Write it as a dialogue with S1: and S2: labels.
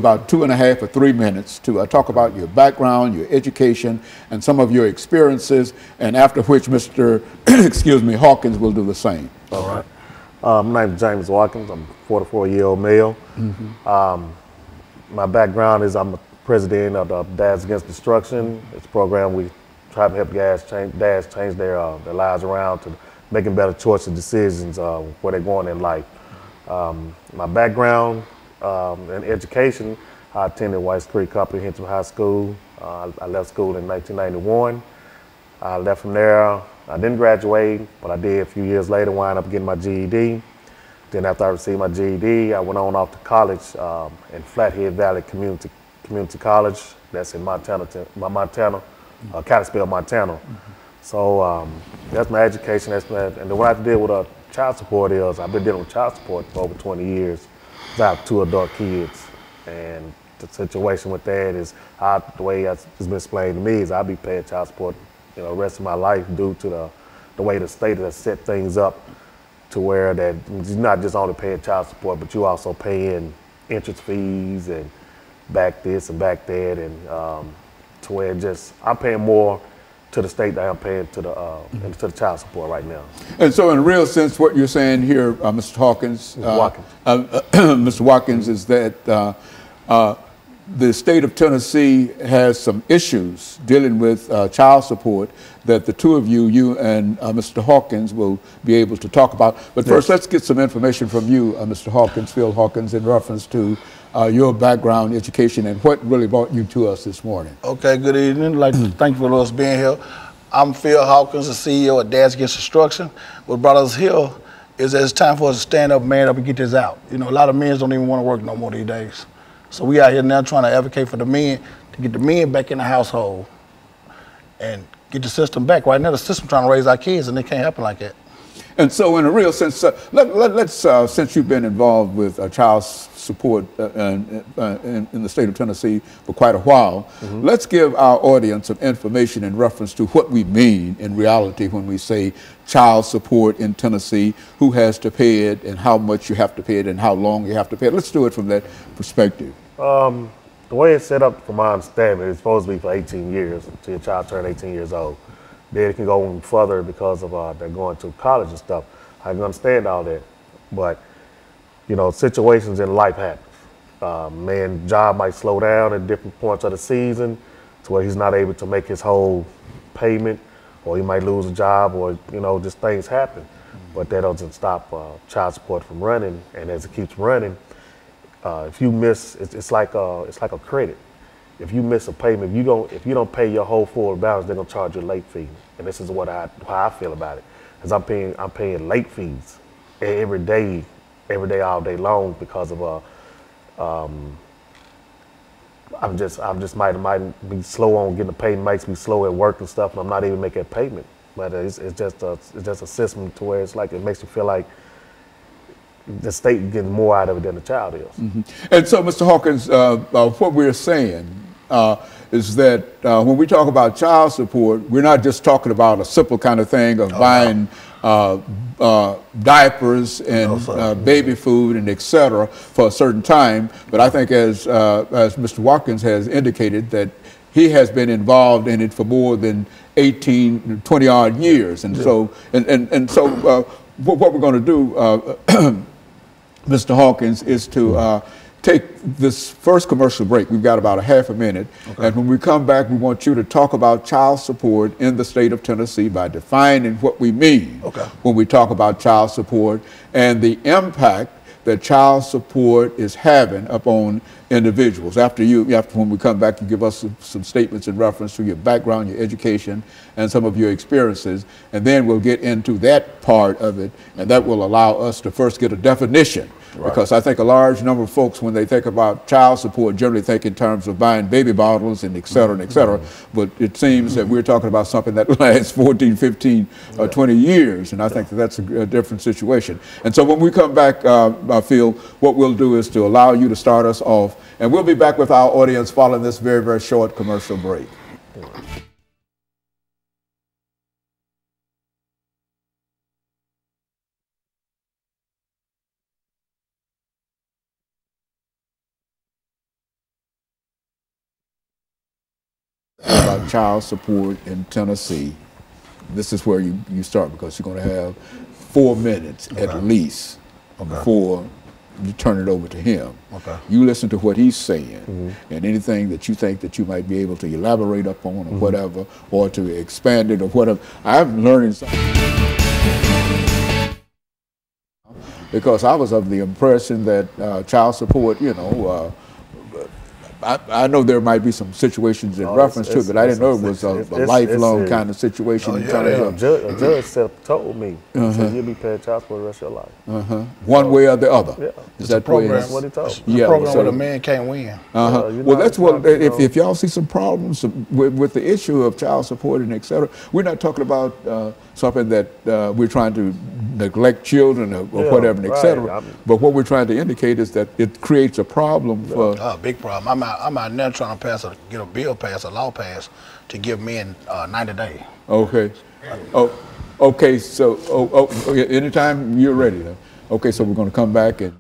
S1: about 2.5 or 3 minutes to talk about your background, your education, and some of your experiences, and after which Mr. excuse me, Hawkins will do the same.
S2: All right. My name is JWatkins. I'm a 44-year-old male. My background is I'm the president of the Dads Against Destruction. It's a program we try to help dads change their lives around to making better choices and decisions where they're going in life. My background in education, I attended White Creek Comprehensive High School. I left school in 1991. I left from there. I didn't graduate, but I did a few years later, wind up getting my GED. Then after I received my GED, I went on off to college in Flathead Valley Community College. That's in Montana, Kalispell, Montana. So that's my education. And what I have to deal with child support is I've been dealing with child support for over 20 years. I have 2 adult kids, and the situation with that is the way it's been explained to me is I'll be paying child support, the rest of my life due to the way the state has set things up to where that you're not just only paying child support, but you also paying interest fees and back this and back that, and to where I'm paying more to the state than I'm paying to the child support right now.
S1: And so in a real sense, what you're saying here, Mr. Hawkins, Mr. Watkins, is that the state of Tennessee has some issues dealing with child support that the two of you and Mr. Hawkins will be able to talk about. But first, let's get some information from you, Mr. Hawkins, Phil Hawkins, in reference to your background, education, and what really brought you to us this morning.
S3: Okay, good evening. I'd like to thank you for us being here. I'm Phil Hawkins, the CEO of Dads Against Destruction. What brought us here is that it's time for us to stand up, man up, and get this out. A lot of men don't even want to work no more these days. So we out here now trying to advocate for the men, to get the men back in the household and get the system back. Right now, the system trying to raise our kids, and it can't happen like that.
S1: And so in a real sense, let's since you've been involved with child support in the state of Tennessee for quite a while, let's give our audience some information in reference to what we mean in reality when we say child support in Tennessee, who has to pay it and how much you have to pay it and how long you have to pay it. Let's do it from that perspective.
S2: The way it's set up, from my understanding, it's supposed to be for 18 years until your child turns 18 years old. Then it can go even further because of they're going to college and stuff. I can understand all that, but situations in life happen. Man's job might slow down at different points of the season to where he's not able to make his whole payment, or he might lose a job, or just things happen. But that doesn't stop child support from running, and as it keeps running, if you miss, it's like a credit. If you miss a payment, if you don't pay your whole full balance, they're gonna charge you a late fee. And this is how I feel about it, because I'm paying late fees every day, all day long, because of I'm just might be slow on getting the payment, makes me slow at work and stuff, and I'm not even making a payment. But it's just a system to where it's like it makes me feel like the state getting more out of it than the child is.
S1: And so, Mr. Hawkins, what we're saying is that when we talk about child support, we're not just talking about a simple kind of thing of buying diapers and baby food and et cetera for a certain time. But I think as Mr. Watkins has indicated, that he has been involved in it for more than 18, 20 odd years. And so, what we're going to do, Mr. Hawkins, is to take this first commercial break. We've got about a half a minute. Okay. And when we come back, we want you to talk about child support in the state of Tennessee by defining what we mean when we talk about child support and the impact that child support is having upon individuals. When we come back, you give us some statements in reference to your background, your education, and some of your experiences, and then we'll get into that part of it, and that will allow us to first get a definition. Right. Because I think a large number of folks, when they think about child support, generally think in terms of buying baby bottles and et cetera and et cetera. But it seems that we're talking about something that lasts 14, 15, 20 years. And I think that that's a different situation. And so when we come back, I feel what we'll do is to allow you to start us off. And we'll be back with our audience following this very, very short commercial break. about child support in Tennessee, this is where you start, because you're going to have 4 minutes at least before you turn it over to him. You listen to what he's saying, and anything that you think that you might be able to elaborate upon or whatever, or to expand it or whatever. I'm learning something, because I was of the impression that child support, you know, I know there might be some situations in reference to it, but I didn't know it was a lifelong kind of situation.
S2: A judge told me, said, you'll be paying child support the rest of your life.
S1: One way or the other.
S2: Yeah.
S1: Is that
S3: program?
S2: What he told
S3: me. Yeah, program where the man can't win.
S1: Well, that's what, if y'all see some problems with the issue of child support and et cetera, we're not talking about something that we're trying to neglect children or whatever, and et cetera. But what we're trying to indicate is that it creates a problem for...
S3: big problem. I'm out now trying to get a bill passed, a law passed, to give men 90 days.
S1: Okay. Okay, so anytime you're ready. Okay, so we're going to come back and...